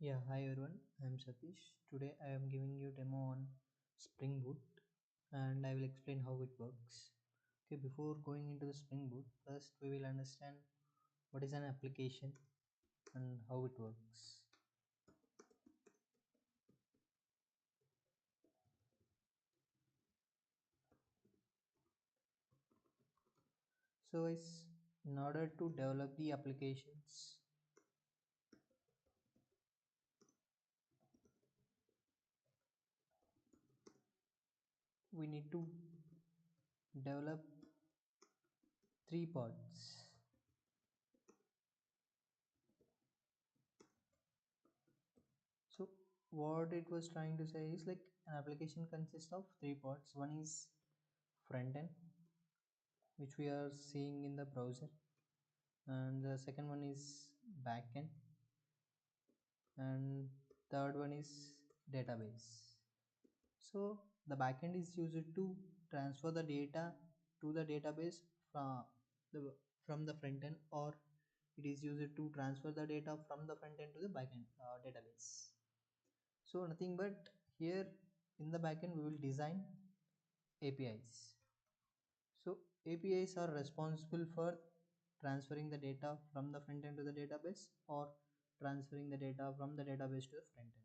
Yeah, hi everyone. I'm Satish. Today I am giving you demo on Springboot and I will explain how it works. Okay, before going into the Springboot, first we will understand what is an application and how it works. So guys, in order to develop the applications, we need to develop three parts. So what it was trying to say is like an application consists of three parts. One is front end, which we are seeing in the browser, and the second one is backend, and third one is database. So the backend is used to transfer the data to the database from the from the front end, or it is used to transfer the data from the front end to the backend database. So nothing but here in the backend we will design APIs. So APIs are responsible for transferring the data from the front end to the database, or transferring the data from the database to the front end.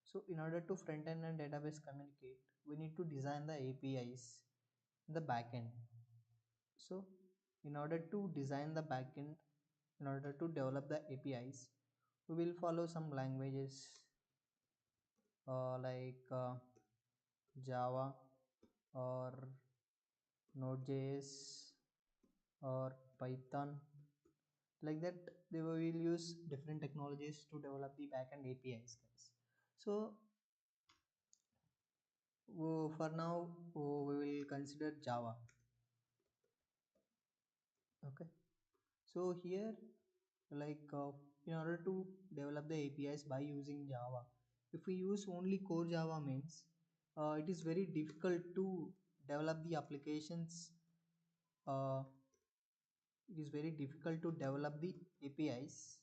So in order to front end and database communicate, we need to design the APIs in the back end. So in order to design the backend, in order to develop the APIs, we will follow some languages like Java or Node.js or Python. Like that, they will use different technologies to develop the backend APIs, guys. So for now, we will consider Java. Okay. So here, like in order to develop the APIs by using Java, if we use only core Java means it is very difficult to develop the applications. Uh, it is very difficult to develop the APIs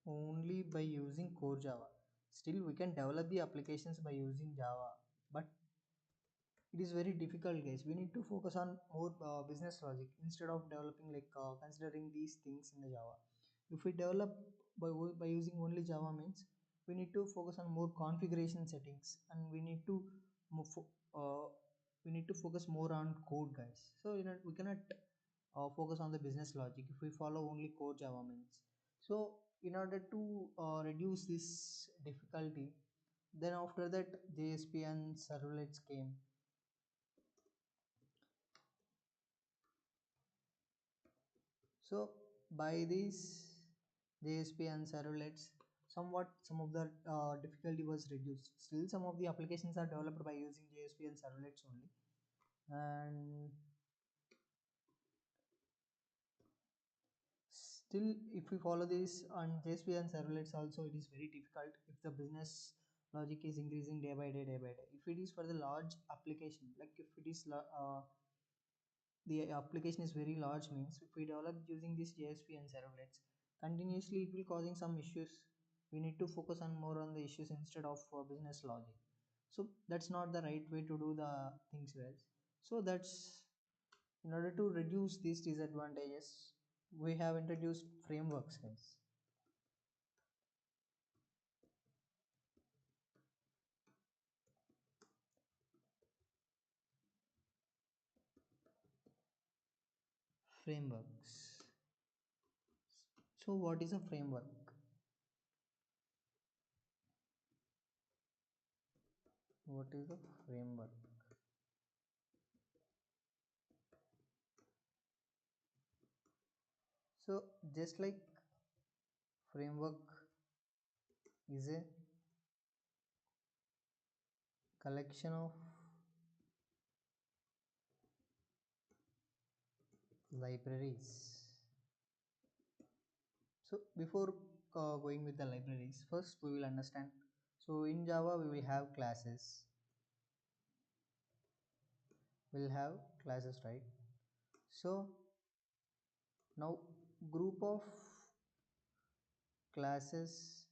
only by using core Java. Still, we can develop the applications by using Java, but it is very difficult, guys. We need to focus on more business logic instead of developing like considering these things in the Java. If we develop by using only Java means we need to focus on more configuration settings, and we need to move uh, we need to focus more on code, guys. So you know we cannot focus on the business logic if we follow only core Java means. So in order to reduce this difficulty, then after that JSP and servlets came. So by these JSP and servlets, somewhat some of the difficulty was reduced. Still, some of the applications are developed by using JSP and servlets only. And still, if we follow this on JSP and servlets, also it is very difficult if the business logic is increasing day by day, day by day. If it is for the large application, like if it is the application is very large means if we develop using this JSP and servlets continuously, it will causing some issues. We need to focus on more on the issues instead of business logic. So that's not the right way to do the things, guys. So that's in order to reduce these disadvantages, we have introduced frameworks, guys. Frameworks. So what is a framework? What is a framework? So just like framework is a collection of libraries. So before going with the libraries, first we will understand. So in Java we will have classes. We'll have classes, right? So now group of classes,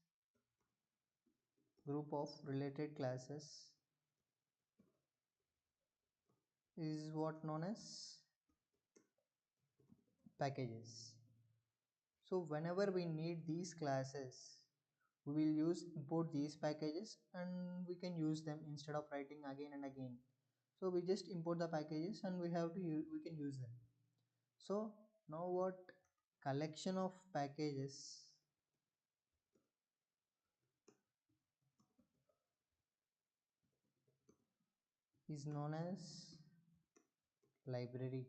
group of related classes is what known as packages. So whenever we need these classes, we will use import these packages and we can use them instead of writing again and again. So we just import the packages and we have to use, we can use them. So now what collection of packages is known as library.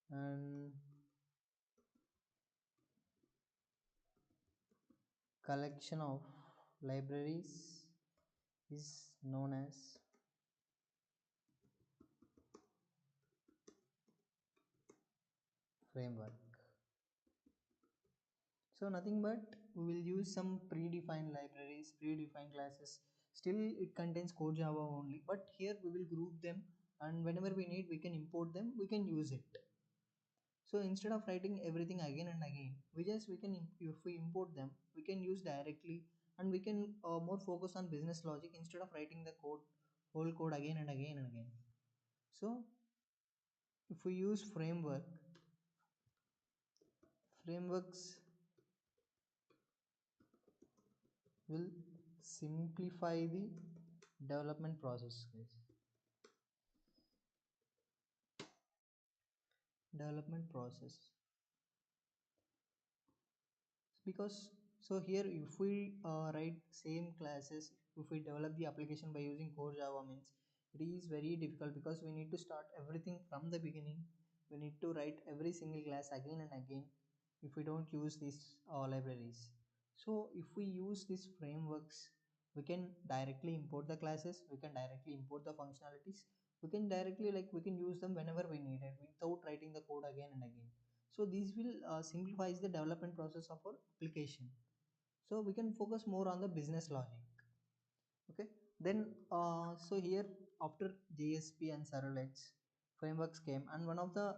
And collection of libraries is known as framework. So nothing but we will use some predefined libraries, predefined classes. Still it contains core Java only, but here we will group them, and whenever we need we can import them, we can use it. So instead of writing everything again and again, we can if we import them, we can use directly, and we can more focus on business logic instead of writing the code, whole code again and again and again. So if we use frameworks will simplify the development process, guys. Development process, because so here if we write same classes, if we develop the application by using core Java means it is very difficult, because we need to start everything from the beginning. We need to write every single class again and again if we don't use these libraries. So if we use these frameworks, we can directly import the classes, we can directly import the functionalities, we can directly we can use them whenever we need it without writing the code again and again. So these will simplifies the development process of our application, so we can focus more on the business logic. Okay, then so here after JSP and servlets, frameworks came, and one of the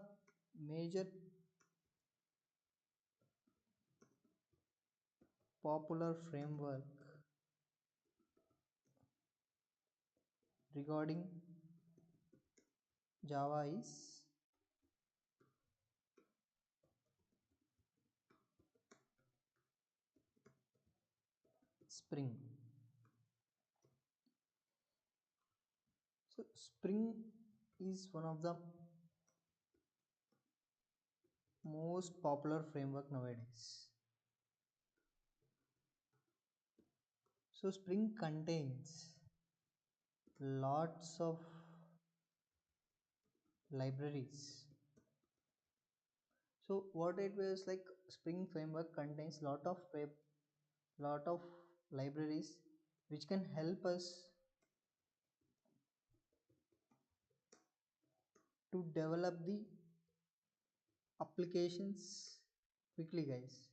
major popular framework regarding Java is Spring. So Spring is one of the most popular framework nowadays. So Spring contains lots of libraries. So what it was like, Spring framework contains lot of libraries which can help us to develop the applications quickly, guys.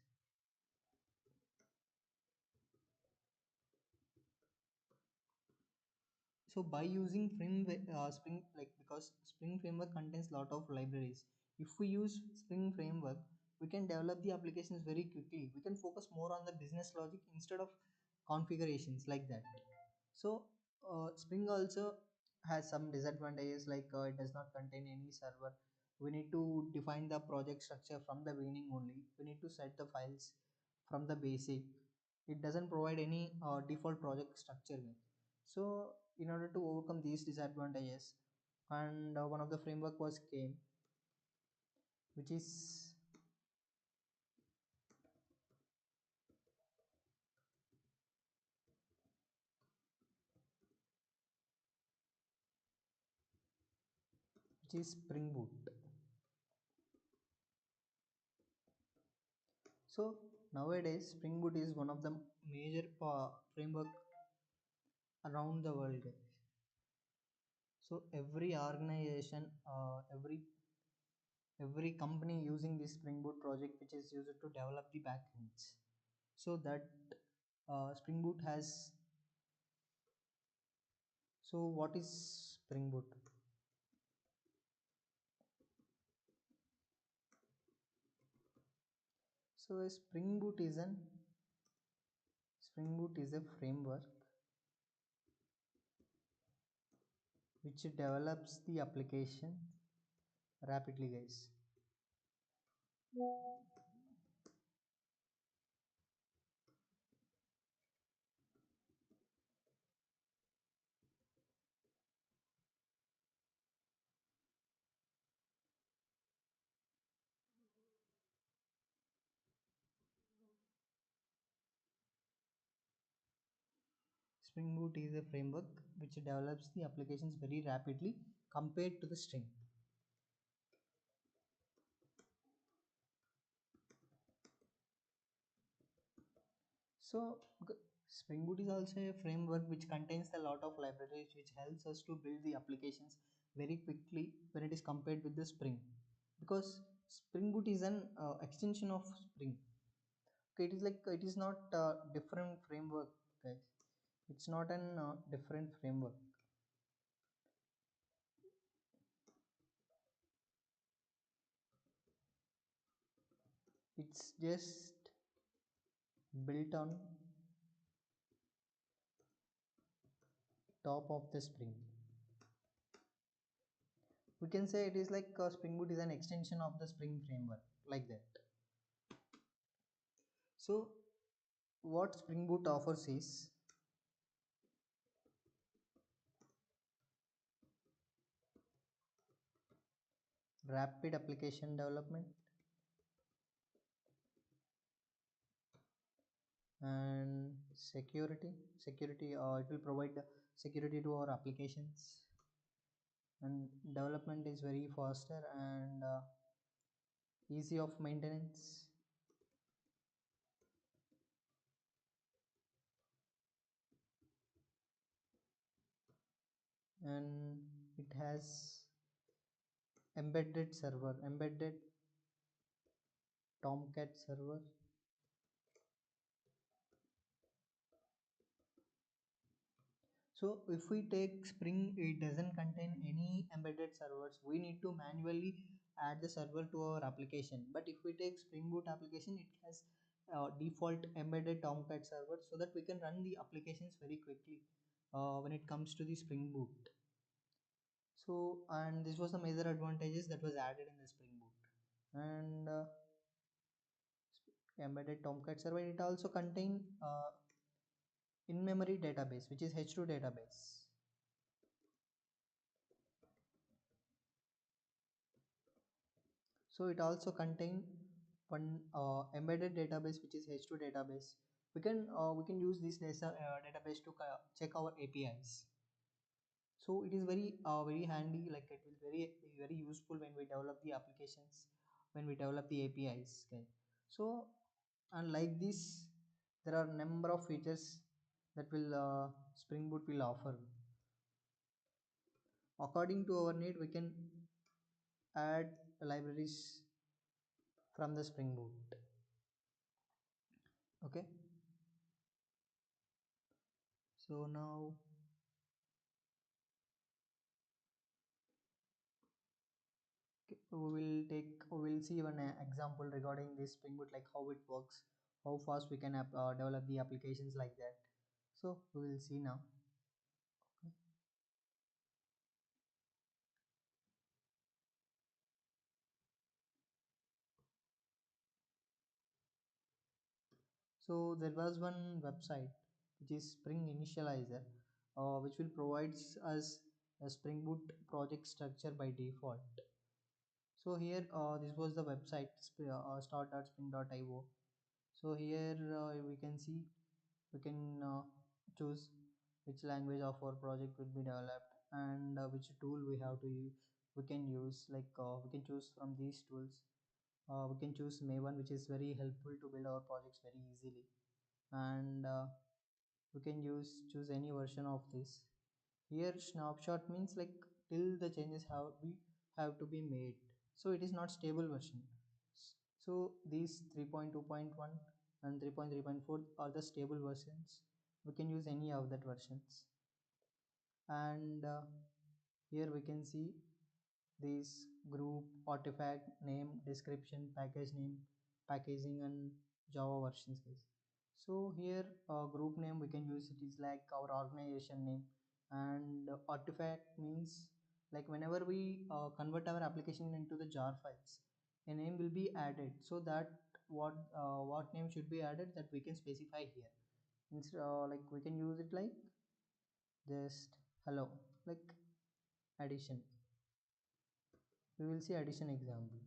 So by using Spring, like because Spring framework contains lot of libraries, if we use Spring framework, we can develop the applications very quickly. We can focus more on the business logic instead of configurations like that. So Spring also has some disadvantages, like it does not contain any server. We need to define the project structure from the beginning only. We need to set the files from the basic. It doesn't provide any default project structure. So in order to overcome these disadvantages, and one of the framework was came, which is Spring Boot. So nowadays Spring Boot is one of the major framework around the world. So every organization, every company using this Spring Boot project, which is used to develop the backends. So that Spring Boot has. So what is Spring Boot? So a Spring Boot is a framework which develops the application rapidly, guys. Spring Boot is a framework which develops the applications very rapidly compared to the string. So Spring Boot is also a framework which contains a lot of libraries which helps us to build the applications very quickly when it is compared with the Spring, because Spring Boot is an extension of Spring. Okay, it is like it is not different framework, guys. It's not an different framework. It's just built on top of the Spring. We can say it is like Spring Boot is an extension of the Spring framework, like that. So what Spring Boot offers is rapid application development and security. It will provide security to our applications, and development is very faster and easy of maintenance, and it has embedded Tomcat server. So if we take Spring, it doesn't contain any embedded servers. We need to manually add the server to our application. But if we take Spring Boot application, it has default embedded Tomcat server, so that we can run the applications very quickly when it comes to the Spring Boot. So, and this was the major advantages that was added in the Spring Boot. And embedded Tomcat server, it also contain in-memory database, which is H2 database. So it also contain one embedded database, which is H2 database. We can use this database to check our APIs. So it is very handy, like it will very useful when we develop the applications, when we develop the APIs. Okay, so and like this, there are number of features that will Spring Boot will offer. According to our need, we can add libraries from the Spring Boot. Okay, so now we will see one example regarding this Spring Boot, like how it works, how fast we can develop the applications like that. So we will see now. So there was one website which is Spring Initializer, which will provides us a Spring Boot project structure by default. So here this was the website start.spring.io. So here we can see, we can choose which language of our project will be developed, and which tool we have to use. We can use, like we can choose from these tools. We can choose Maven, which is very helpful to build our projects very easily, and we can choose any version of this. Here snapshot means like till the changes have to be made, so it is not stable version. So these 3.2.1 and 3.3.4 are the stable versions. We can use any of that versions. And here we can see this group, artifact name, description, package name, packaging and Java versions, guys. So here group name we can use, it is like our organization name. And artifact means like whenever we convert our application into the jar files, a name will be added, so that what name should be added, that we can specify here. Instead like we can use it like just hello, like addition. We will see addition example.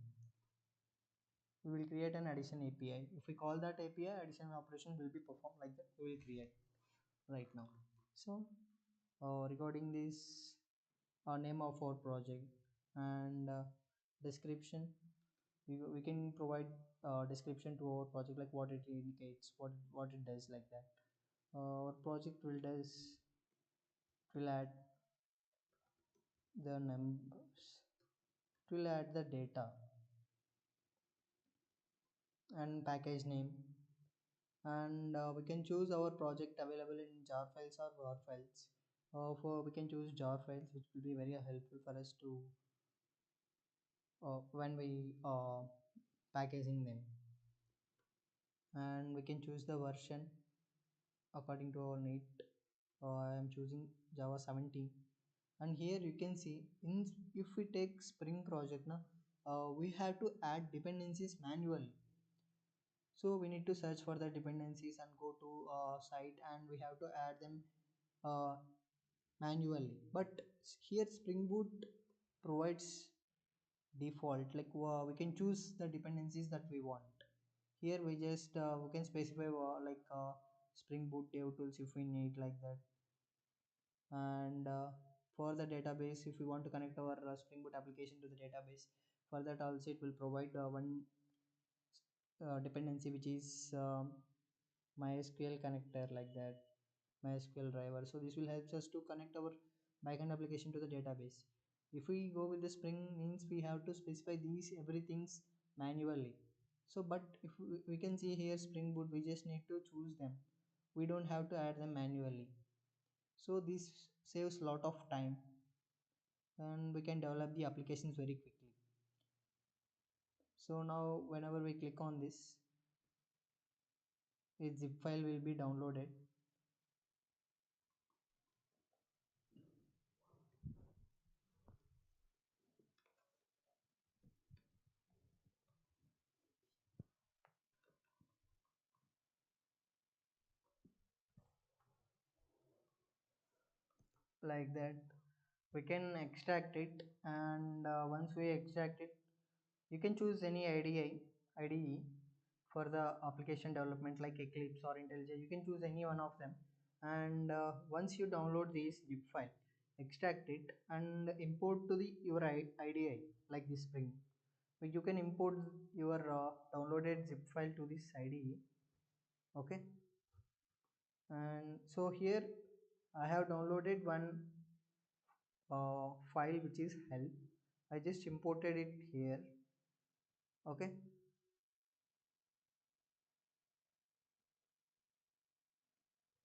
We will create an addition API. If we call that API, addition operation will be performed like that. We will create right now. So regarding this name of our project and description, we can provide description to our project, like what it indicates, what it does, like that. Our project will add the numbers, it will add the data and package name. And we can choose our project available in jar files or war files. For we can choose jar files, which will be very helpful for us to when we packaging them. And we can choose the version according to our need. I am choosing Java 17. And here you can see, in if we take Spring project now, we have to add dependencies manually. So we need to search for the dependencies and go to site, and we have to add them uh, manually. But here Spring Boot provides default, like we can choose the dependencies that we want. Here we just we can specify like Spring Boot dev tools if we need, like that. And for the database, if we want to connect our Spring Boot application to the database, for that also it will provide one dependency, which is MySQL connector, like that, MySQL driver. So this will help us to connect our backend application to the database. If we go with the Spring, means we have to specify these everythings manually. So but if we can see here Spring Boot, we just need to choose them, we don't have to add them manually. So this saves lot of time, and we can develop the applications very quickly. So now whenever we click on this, a zip file will be downloaded. Like that, we can extract it. And once we extract it, you can choose any IDE for the application development, like Eclipse or IntelliJ. You can choose any one of them. And once you download this zip file, extract it and import to the your IDE, like this Spring. You can import your downloaded zip file to this IDE. Okay. And so here I have downloaded one file, which is help. I just imported it here. Okay.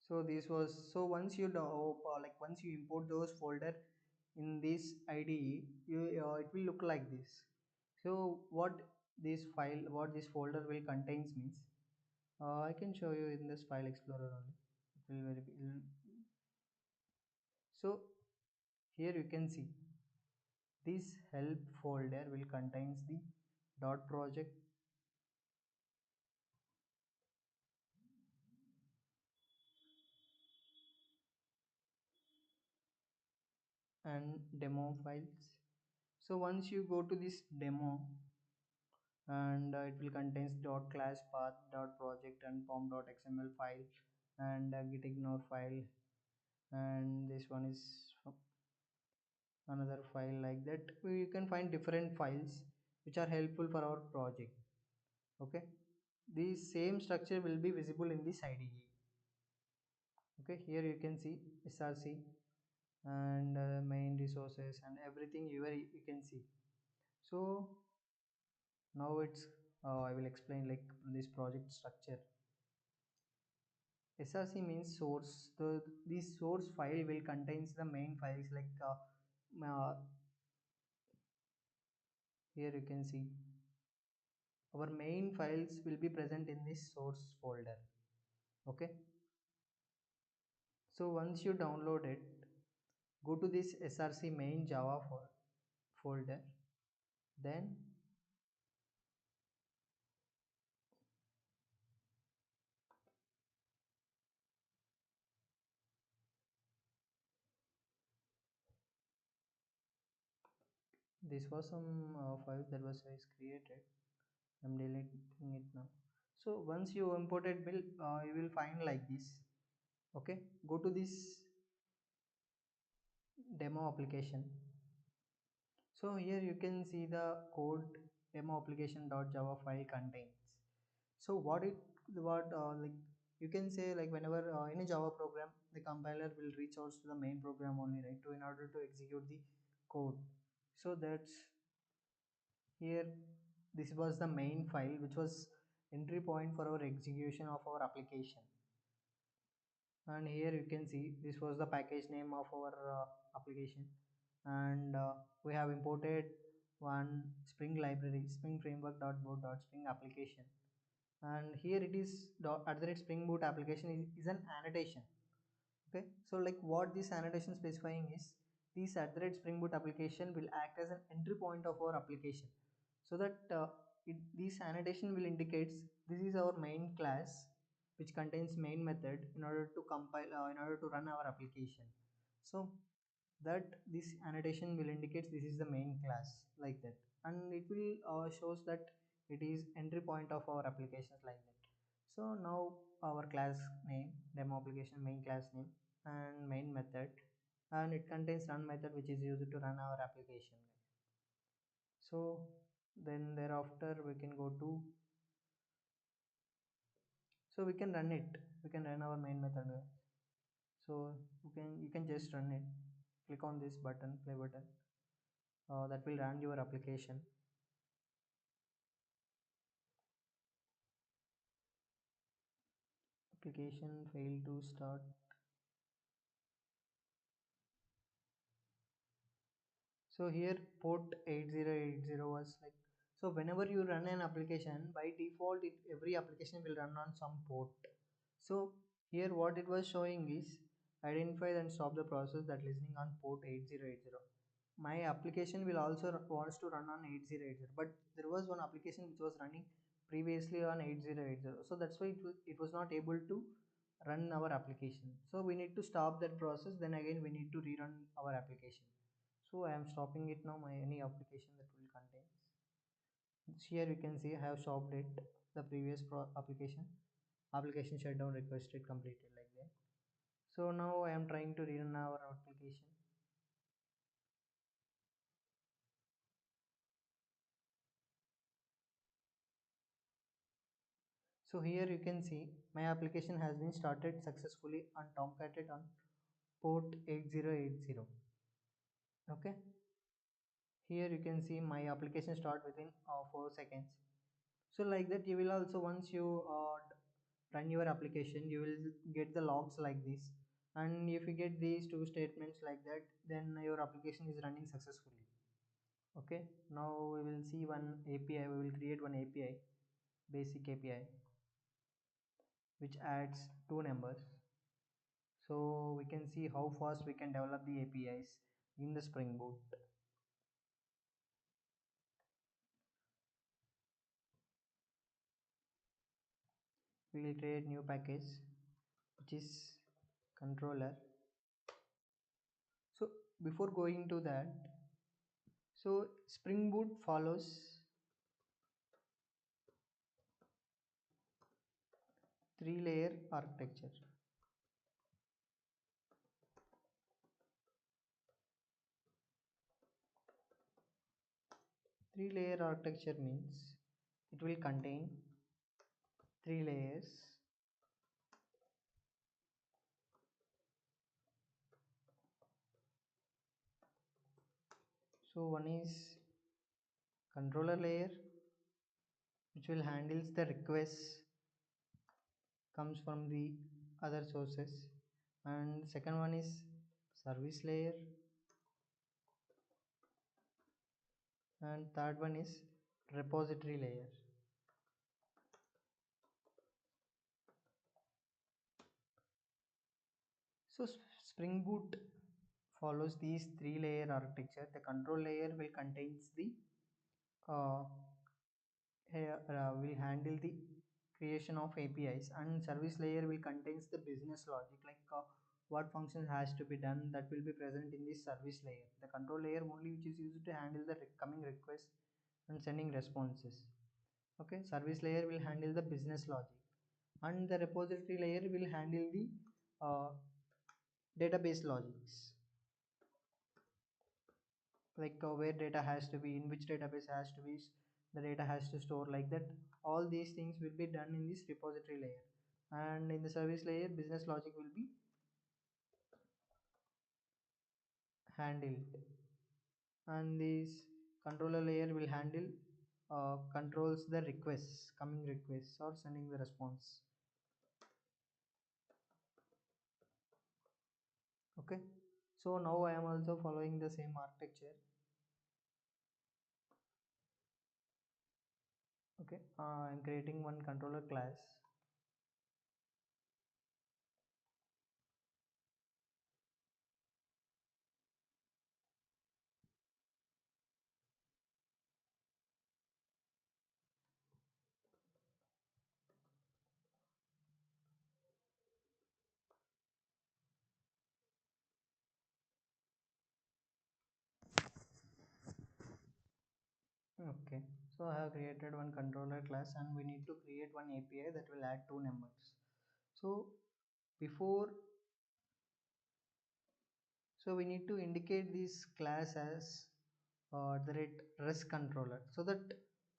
So this was, so once you like once you import those folder in this IDE, you it will look like this. So what this file, what this folder will contains means, I can show you in this file explorer only. It will so here you can see this help folder will contains the dot project and demo files. So once you go to this demo, and it will contains dot class path dot project and form dot xml file and git ignore file, and this one is another file, like that. You can find different files which are helpful for our project. Okay, the same structure will be visible in this IDE. Okay, here you can see src and main resources and everything you can see. So now it's I will explain like this project structure. src means source. This source file will contains the main files, like uh, here you can see our main files will be present in this source folder. Okay, so once you download it, go to this src main java folder. Then this was some file that was created. I'm deleting it now. So once you imported build, you will find like this. Okay, go to this demo application. So here you can see the code demo application.java file contains. So what like you can say, like whenever in a Java program, the compiler will reach out to the main program only, right, to in order to execute the code. So that's here, this was the main file which was entry point for our execution of our application. And here you can see this was the package name of our application. And we have imported one spring library, spring framework.boot.spring application. And here it is at the rate springboot application is an annotation. Okay, so like what this annotation specifying is, this at the rate springboot application will act as an entry point of our application, so that this annotation will indicates this is our main class which contains main method in order to compile in order to run our application. So that this annotation will indicate this is the main class, like that. And it will shows that it is entry point of our applications, like that. So now our class name, demo application main class name, and main method, and it contains run method which is used to run our application. So then thereafter we can go to, so we can run it, we can run our main method. So you can just run it. Click on this button, play button, that will run your application. Application failed to start. So here port 8080 was like, so whenever you run an application, by default every application will run on some port. So here what it was showing is, identify and stop the process that listening on port 8080. My application will also wants to run on 8080, but there was one application which was running previously on 8080, so that's why it was not able to run our application. So we need to stop that process, then again we need to rerun our application. So I am stopping it now, my any application that will contain. Here you can see I have stopped it, the previous application shutdown requested completed, like that. So now I am trying to rerun our application. So here you can see my application has been started successfully on Tomcat on port 8080. Okay, here you can see my application start within 4 seconds. So like that, you will also, once you run your application, you will get the logs like this. And if you get these two statements like that, then your application is running successfully. Okay, now we will see one API. We will create one API, basic API, which adds two numbers. So we can see how fast we can develop the APIs in the Spring Boot. We will create new package which is controller. So before going to that, so Spring Boot follows three-layer architecture. Three-layer architecture means it will contain three layers. So one is controller layer, which will handles the requests comes from the other sources, and second one is service layer, and third one is repository layer. Springboot follows these three layer architecture. The control layer will contains the uh, will handle the creation of APIs, and service layer will contains the business logic, like what function has to be done, that will be present in this service layer. The control layer only which is used to handle the coming requests and sending responses. Okay, service layer will handle the business logic, and the repository layer will handle the uh, database logics, like where data has to be, in which database has to be, the data has to store, like that. All these things will be done in this repository layer, and in the service layer business logic will be handled, and this controller layer will handle controls the requests, coming requests or sending the response. Okay, so now I am also following the same architecture. Okay, I'm creating one controller class. Okay, so I have created one controller class, and we need to create one API that will add two numbers. So before, so we need to indicate this class as the rate rest controller, so that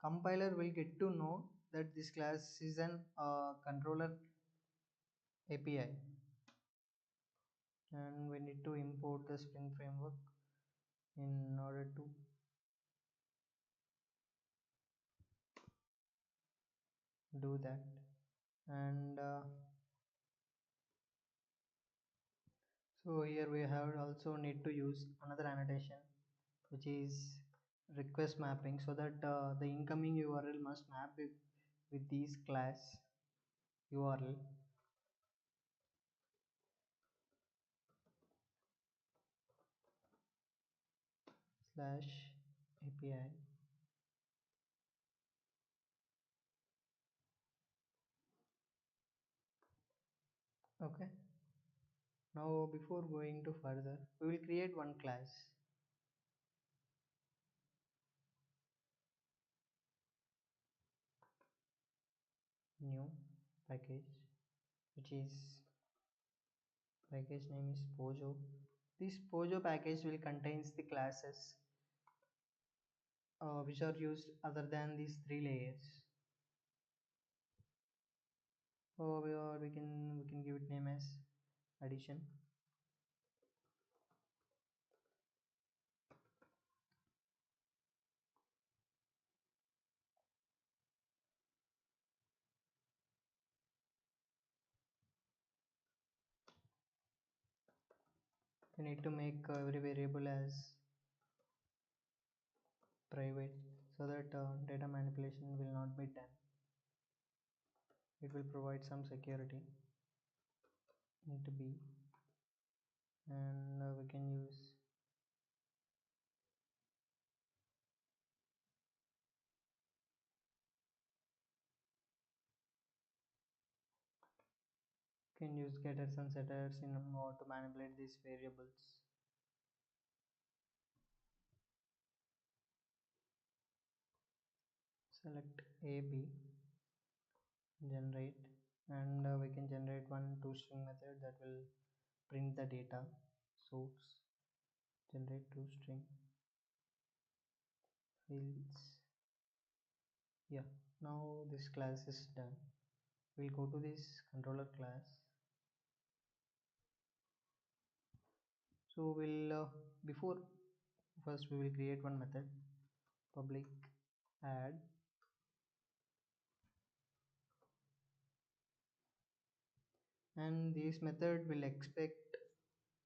compiler will get to know that this class is an controller API, and we need to import the Spring framework in order to do that. And so here we have also need to use another annotation, which is request mapping, so that the incoming URL must map with these class URL slash API. Okay, now before going to further, we will create one class, new package, which is package name is Pojo. This Pojo package will contains the classes which are used other than these three layers. Or we can give it name as addition. You need to make every variable as private, so that data manipulation will not be done. It will provide some security. Int b, and we can use getters and setters in order to manipulate these variables. Select ab, generate, and we can generate one toString method that will print the data source. Generate toString fields. Yeah, now this class is done. We'll go to this controller class. So we'll before, first we will create one method, public add, and this method will expect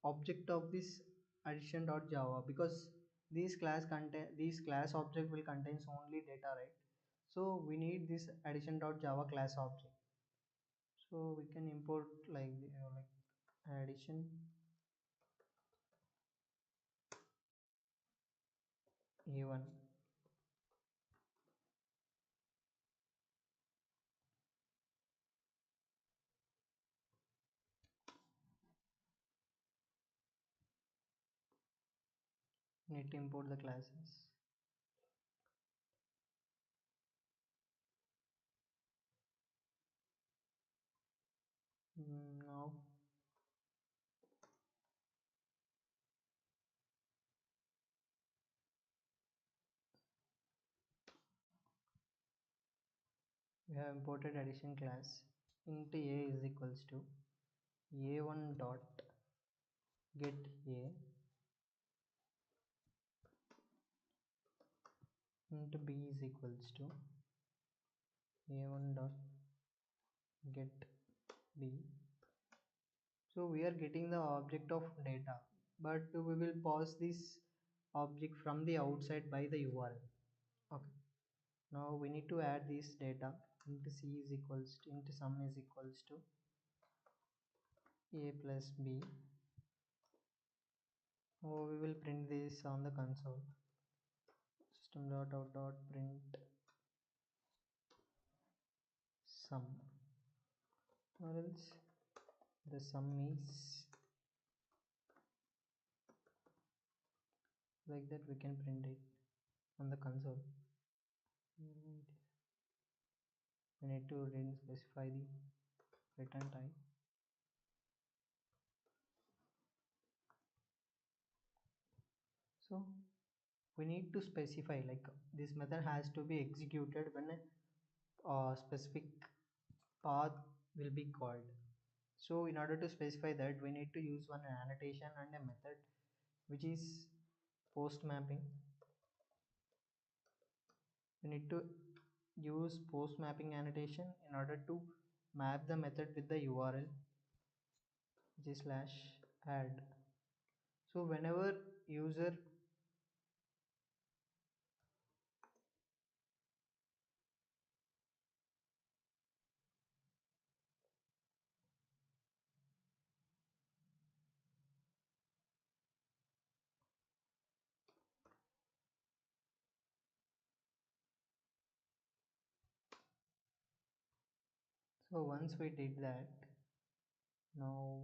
object of this addition.java, because this class object will contains only data, right? So we need this addition.java class object. So we can import like addition A1 need to import the classes. Now we have imported addition class into a is equals to a1 dot get a into b is equals to a1 dot get b. So we are getting the object of data, but we will pass this object from the outside by the URL. Okay. Now we need to add this data into c is equals to into sum is equals to a plus b. Now we will print this on the console. System dot out dot print sum, or else the sum is like that. We can print it on the console. And we need to then specify the return type. So we need to specify like this method has to be executed when a specific path will be called. So in order to specify that, we need to use one annotation and a method which is post mapping. We need to use post mapping annotation in order to map the method with the URL, which is slash add. So whenever user so once we did that, now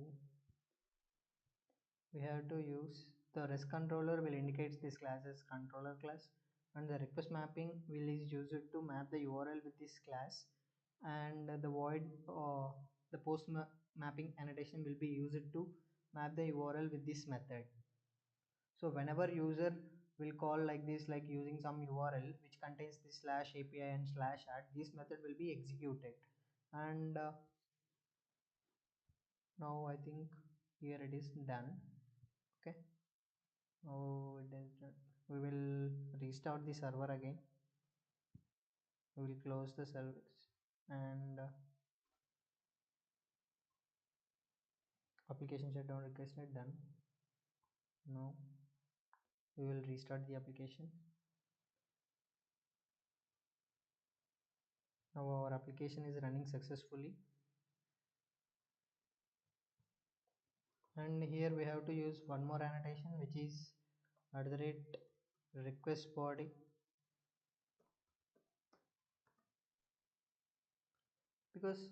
we have to use the REST controller will indicate this class as controller class, and the request mapping will is used to map the URL with this class, and the void the post mapping annotation will be used to map the URL with this method. So whenever user will call like this, like using some URL which contains this slash API and slash add, this method will be executed. And now I think here it is done. Okay. Now we will restart the server again. We will close the service and application shutdown requested done. Now we will restart the application. Now our application is running successfully, and here we have to use one more annotation which is at the rate request body, because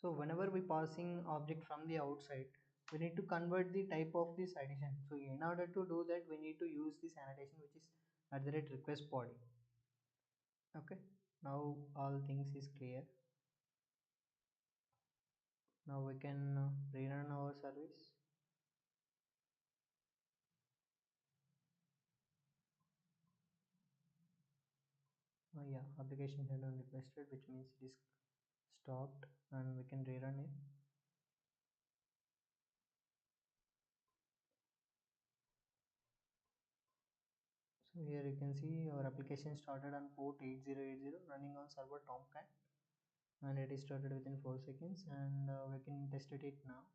so whenever we passing object from the outside, we need to convert the type of this addition. So in order to do that, we need to use this annotation which is at the rate request body. Okay, now all things is clear. Now we can rerun our service. Yeah, application had been requested, which means it is stopped, and we can rerun it. So here you can see our application started on port 8080 running on server Tomcat, and it is started within 4 seconds, and we can test it now.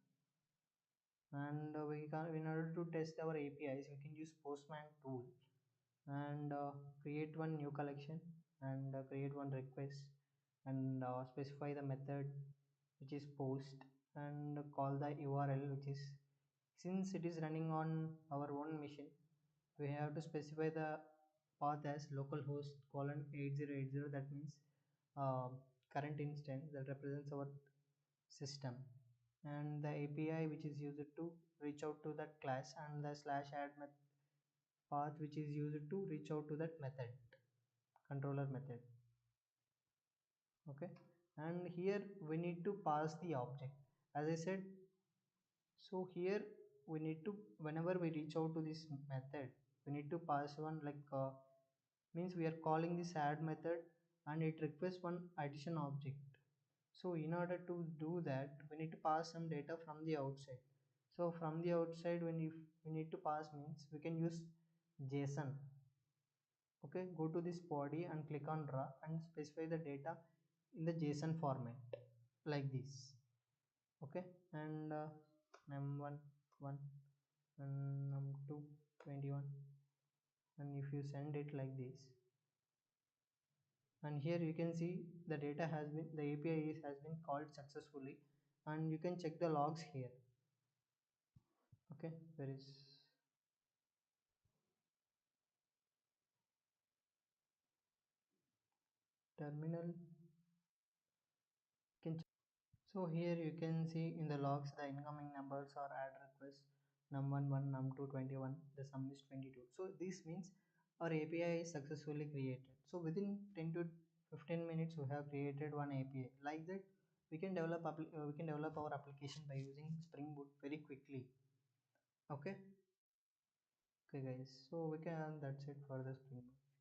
And we can, in order to test our APIs, we can use Postman tool and create one new collection and create one request and specify the method which is post, and call the URL which is, since it is running on our own machine, we have to specify the path as localhost colon 8080. That means uh, current instance that represents our system, and the API which is used to reach out to that class, and the slash add path which is used to reach out to that method, controller method. Okay, and here we need to pass the object, as I said. So here we need to, whenever we reach out to this method, we need to pass one like means we are calling this add method, and it requests one addition object. So in order to do that, we need to pass some data from the outside. So from the outside, when if we need to pass means we can use JSON. Okay, go to this body and click on draw and specify the data in the JSON format like this. Okay, and num1 1 and num2 21, and if you send it like this, and here you can see the data has been, the API has been called successfully, and you can check the logs here. Okay, there is terminal, you can check. So here you can see in the logs the incoming numbers or add request num1 1 num2 21, the sum is 22. So this means our API is successfully created. So within 10 to 15 minutes we have created one API. Like that we can develop our application by using Spring Boot very quickly. Okay. Okay guys, so we can, that's it for the Spring Boot.